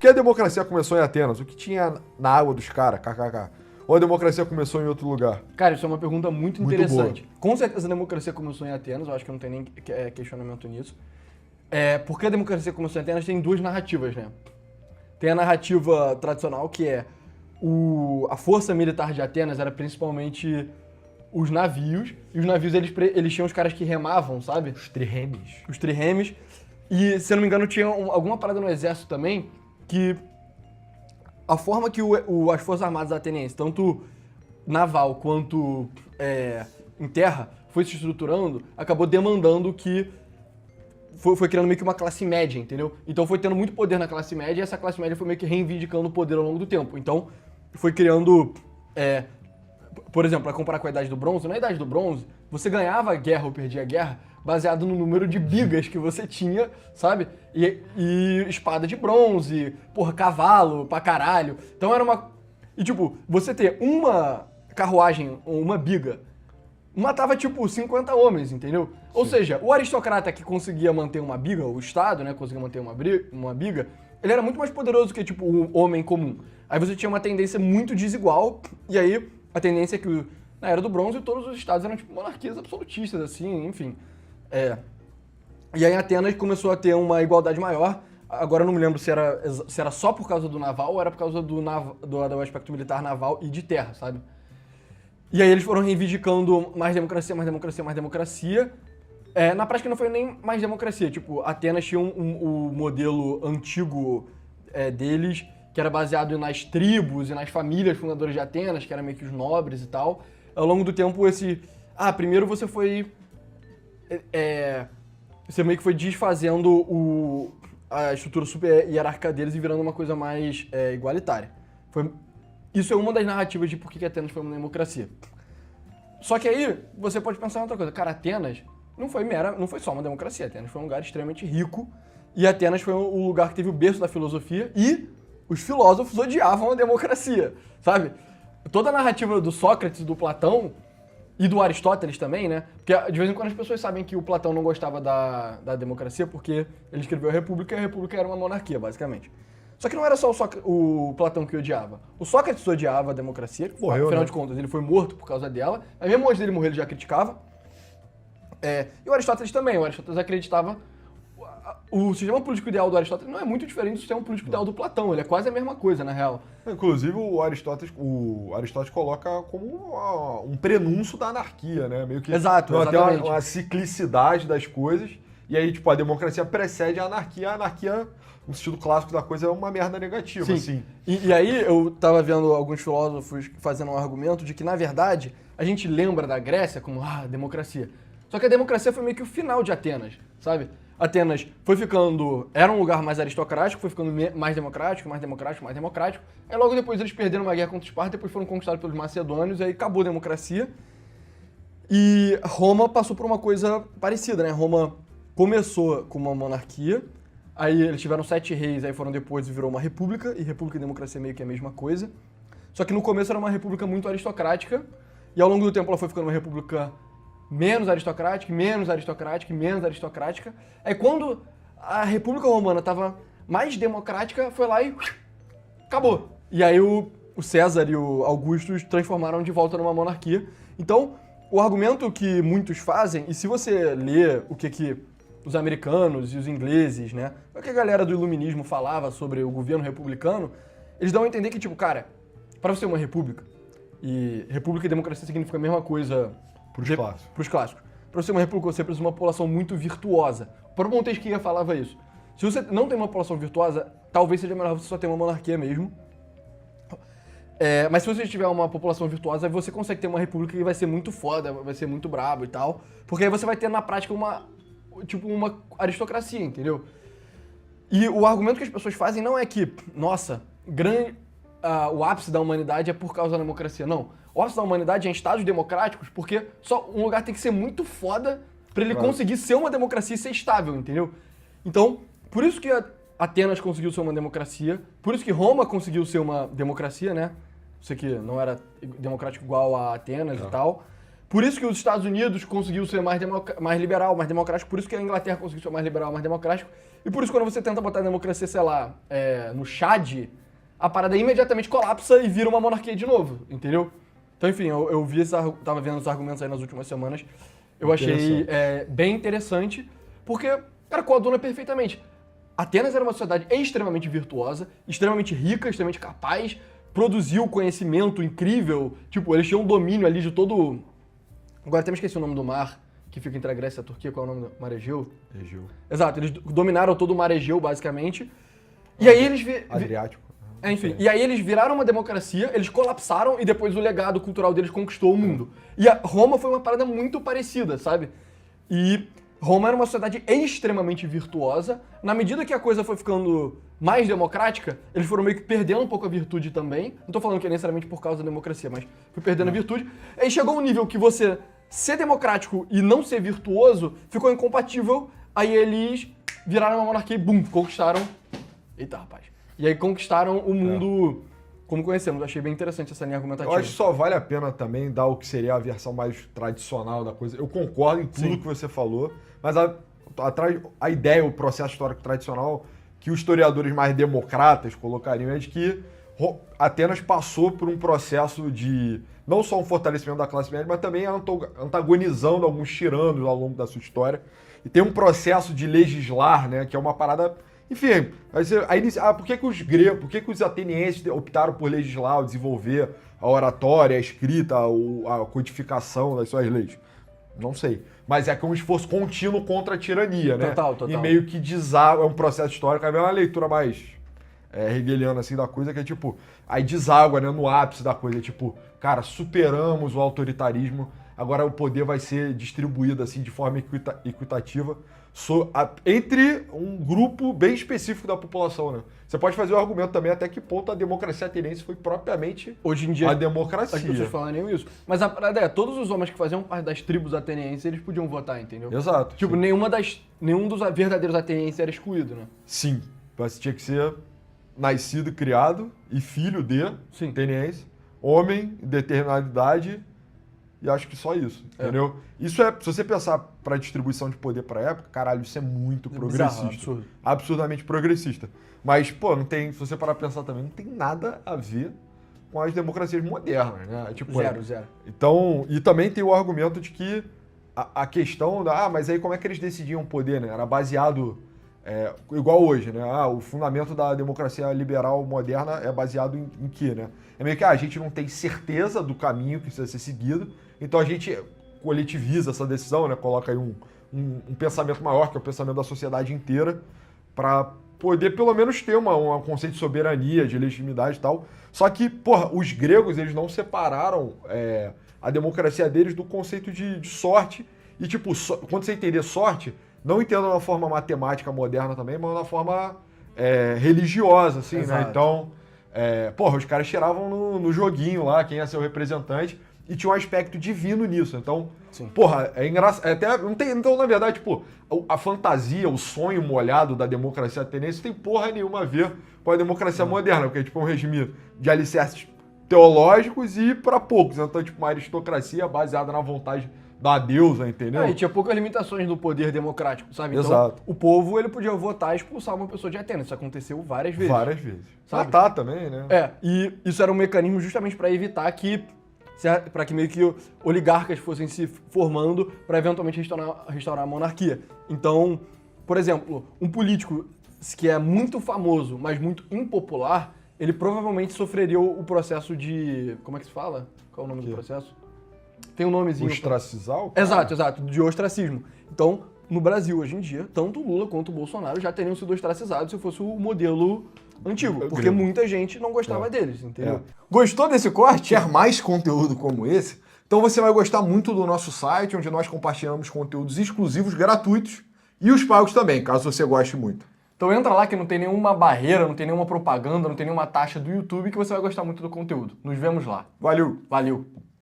Por que a democracia começou em Atenas? O que tinha na água dos caras? KKK. Ou a democracia começou em outro lugar? Cara, isso é uma pergunta muito Muito interessante. Com certeza a democracia começou em Atenas, eu acho que não tem nem questionamento nisso. Porque a democracia começou em Atenas tem duas narrativas, né? Tem a narrativa tradicional, que é a força militar de Atenas era principalmente os navios, e os navios eles tinham os caras que remavam, sabe? Os triremes. Os triremes. E, se eu não me engano, tinha alguma parada no exército também, que a forma que as Forças Armadas atenienses, tanto naval quanto em terra, foi se estruturando, acabou demandando que foi criando meio que uma classe média, entendeu? Então foi tendo muito poder na classe média e essa classe média foi meio que reivindicando o poder ao longo do tempo. Então foi criando, por exemplo, para comparar com a Idade do Bronze, na Idade do Bronze, você ganhava a guerra ou perdia a guerra baseado no número de bigas que você tinha, sabe? E espada de bronze, porra, cavalo pra caralho. Então era uma... E tipo, você ter uma carruagem ou uma biga matava, tipo, 50 homens, entendeu? Sim. Ou seja, o aristocrata que conseguia manter uma biga, o Estado, né, conseguia manter uma biga, ele era muito mais poderoso que, tipo, o homem comum. Aí você tinha uma tendência muito desigual, e aí a tendência é que na Era do Bronze todos os estados eram, tipo, monarquias absolutistas, assim, enfim. E aí Atenas começou a ter uma igualdade maior. Agora eu não me lembro se era só por causa do naval ou era por causa do aspecto militar naval e de terra, sabe? E aí eles foram reivindicando mais democracia, mais democracia, mais democracia. Na prática não foi nem mais democracia. Tipo, Atenas tinha o modelo antigo deles, que era baseado nas tribos e nas famílias fundadoras de Atenas, que eram meio que os nobres e tal. Ao longo do tempo primeiro você foi... você meio que foi desfazendo a estrutura super hierárquica deles e virando uma coisa mais igualitária. Isso é uma das narrativas de por que Atenas foi uma democracia. Só que aí você pode pensar em outra coisa. Cara, Atenas não foi só uma democracia. Atenas foi um lugar extremamente rico e Atenas foi o lugar que teve o berço da filosofia e os filósofos odiavam a democracia, sabe? Toda a narrativa do Sócrates, do Platão e do Aristóteles também, né? Porque de vez em quando as pessoas sabem que o Platão não gostava da democracia porque ele escreveu a República e a República era uma monarquia, basicamente. Só que não era só o Platão que odiava. O Sócrates odiava a democracia, morreu, afinal né? de contas ele foi morto por causa dela, mas mesmo antes dele morrer ele já criticava. E o Aristóteles também, o Aristóteles acreditava... O sistema político ideal do Aristóteles não é muito diferente do sistema político ideal do Platão, ele é quase a mesma coisa, na real. Inclusive, o Aristóteles coloca como um prenúncio da anarquia, né? Meio que Exato, tem exatamente. uma ciclicidade das coisas, e aí, tipo, a democracia precede a anarquia, no sentido clássico da coisa, é uma merda negativa, Sim. assim. E aí eu tava vendo alguns filósofos fazendo um argumento de que, na verdade, a gente lembra da Grécia como, democracia. Só que a democracia foi meio que o final de Atenas, sabe? Atenas foi ficando... Era um lugar mais aristocrático, foi ficando mais democrático, mais democrático, mais democrático. Aí logo depois eles perderam uma guerra contra Esparta, depois foram conquistados pelos macedônios, aí acabou a democracia. E Roma passou por uma coisa parecida, né? Roma começou com uma monarquia, aí eles tiveram 7 reis, aí foram depois e virou uma república, e república e democracia meio que é a mesma coisa. Só que no começo era uma república muito aristocrática, e ao longo do tempo ela foi ficando uma república menos aristocrática, menos aristocrática, menos aristocrática. Aí quando a República Romana estava mais democrática, foi lá e acabou. E aí o César e o Augusto transformaram de volta numa monarquia. Então, o argumento que muitos fazem, e se você ler o que os americanos e os ingleses, né, o que a galera do iluminismo falava sobre o governo republicano, eles dão a entender que, tipo, cara, para você ter uma república, e república e democracia significa a mesma coisa pros clássicos. Para você ter uma república, você precisa de uma população muito virtuosa. O próprio Montesquieu falava isso. Se você não tem uma população virtuosa, talvez seja melhor você só ter uma monarquia mesmo. Mas se você tiver uma população virtuosa, você consegue ter uma república que vai ser muito foda, vai ser muito brabo e tal. Porque aí você vai ter na prática uma aristocracia, entendeu? E o argumento que as pessoas fazem não é que, nossa, o ápice da humanidade é por causa da democracia. Não. O ápice da humanidade é em estados democráticos, porque só um lugar tem que ser muito foda pra ele conseguir ser uma democracia e ser estável, entendeu? Então, por isso que Atenas conseguiu ser uma democracia, por isso que Roma conseguiu ser uma democracia, né? Sei que não era democrático igual a Atenas e tal. Por isso que os Estados Unidos conseguiu ser mais liberal, mais democrático. Por isso que a Inglaterra conseguiu ser mais liberal, mais democrático. E por isso, quando você tenta botar a democracia, sei lá, no Chad, a parada imediatamente colapsa e vira uma monarquia de novo, entendeu? Então, enfim, eu vi tava vendo os argumentos aí nas últimas semanas. Eu achei bem interessante, porque, cara, coaduna perfeitamente. Atenas era uma sociedade extremamente virtuosa, extremamente rica, extremamente capaz, produziu conhecimento incrível. Tipo, eles tinham um domínio ali de todo... Agora até me esqueci o nome do mar, que fica entre a Grécia e a Turquia. Qual é o nome do mar? Egeu? Egeu. Exato, eles dominaram todo o mar Egeu, basicamente. E aí eles... Adriático. Enfim, e aí eles viraram uma democracia, eles colapsaram e depois o legado cultural deles conquistou o mundo. E a Roma foi uma parada muito parecida, sabe? E Roma era uma sociedade extremamente virtuosa. Na medida que a coisa foi ficando mais democrática, eles foram meio que perdendo um pouco a virtude também. Não tô falando que é necessariamente por causa da democracia, mas foi perdendo a virtude. Aí chegou um nível que você ser democrático e não ser virtuoso ficou incompatível. Aí eles viraram uma monarquia e, bum, conquistaram... Eita, rapaz. E aí conquistaram o mundo como conhecemos. Eu achei bem interessante essa linha argumentativa. Eu acho que só vale a pena também dar o que seria a versão mais tradicional da coisa. Eu concordo em tudo que você falou, mas a ideia, o processo histórico tradicional que os historiadores mais democratas colocariam é de que Atenas passou por um processo de não só um fortalecimento da classe média, mas também antagonizando alguns tiranos ao longo da sua história. E tem um processo de legislar, né, que é uma parada... Enfim, por que os atenienses optaram por legislar, desenvolver a oratória, a escrita, a codificação das suas leis? Não sei. Mas é que é um esforço contínuo contra a tirania, né? Total. E meio que deságua, é um processo histórico, é uma leitura mais hegeliana assim da coisa, que é tipo, aí deságua, né, no ápice da coisa, tipo, cara, superamos o autoritarismo, agora o poder vai ser distribuído assim de forma equitativa entre um grupo bem específico da população, né? Você pode fazer o argumento também até que ponto a democracia ateniense foi propriamente hoje em dia a democracia. as pessoas falariam isso. Mas a parada todos os homens que faziam parte das tribos atenienses, eles podiam votar, entendeu? Exato. Tipo, nenhum dos verdadeiros atenienses era excluído, né? Sim. Você tinha que ser nascido, criado e filho de ateniense, homem, em determinada idade, e acho que só isso, entendeu? Isso se você pensar pra distribuição de poder pra época, caralho, isso é muito progressista. Absurdo. Absurdamente progressista. Mas, pô, não tem, se você parar pra pensar também, não tem nada a ver com as democracias modernas, né? Tipo, Zero. Então, e também tem o argumento de que a questão mas aí como é que eles decidiam o poder, né? Era baseado, igual hoje, né? O fundamento da democracia liberal moderna é baseado em quê, né? É meio que a gente não tem certeza do caminho que precisa ser seguido, então a gente coletiviza essa decisão, né? Coloca aí um pensamento maior, que é o pensamento da sociedade inteira, para poder pelo menos ter um conceito de soberania, de legitimidade e tal. Só que, porra, os gregos, eles não separaram a democracia deles do conceito de sorte. E, tipo, quando você entender sorte, não entenda de uma forma matemática moderna também, mas de uma forma religiosa, assim, Exato. né? Então, porra, os caras tiravam no joguinho lá quem ia ser o representante e tinha um aspecto divino nisso. Então, porra, é engraçado. Então, na verdade, tipo, a fantasia, o sonho molhado da democracia ateniense não tem porra nenhuma a ver com a democracia moderna, porque é tipo um regime de alicerces teológicos e para poucos. Então, tipo, uma aristocracia baseada na vontade da deusa, entendeu? E tinha poucas limitações no poder democrático, sabe? Então, Exato. o povo, ele podia votar e expulsar uma pessoa de Atenas. Isso aconteceu várias vezes. Várias vezes. Sabe? Matar também, né? E isso era um mecanismo justamente para evitar que meio que oligarcas fossem se formando para eventualmente restaurar a monarquia. Então, por exemplo, um político que é muito famoso, mas muito impopular, ele provavelmente sofreria o processo de... Como é que se fala? Qual é o nome do processo? Tem um nomezinho. Ostracizar? Exato, de ostracismo. Então, no Brasil, hoje em dia, tanto o Lula quanto o Bolsonaro já teriam sido ostracizados se fosse o modelo antigo, porque muita gente não gostava deles, entendeu? Gostou desse corte? Quer mais conteúdo como esse? Então você vai gostar muito do nosso site, onde nós compartilhamos conteúdos exclusivos, gratuitos, e os pagos também, caso você goste muito. Então entra lá que não tem nenhuma barreira, não tem nenhuma propaganda, não tem nenhuma taxa do YouTube, que você vai gostar muito do conteúdo. Nos vemos lá. Valeu! Valeu!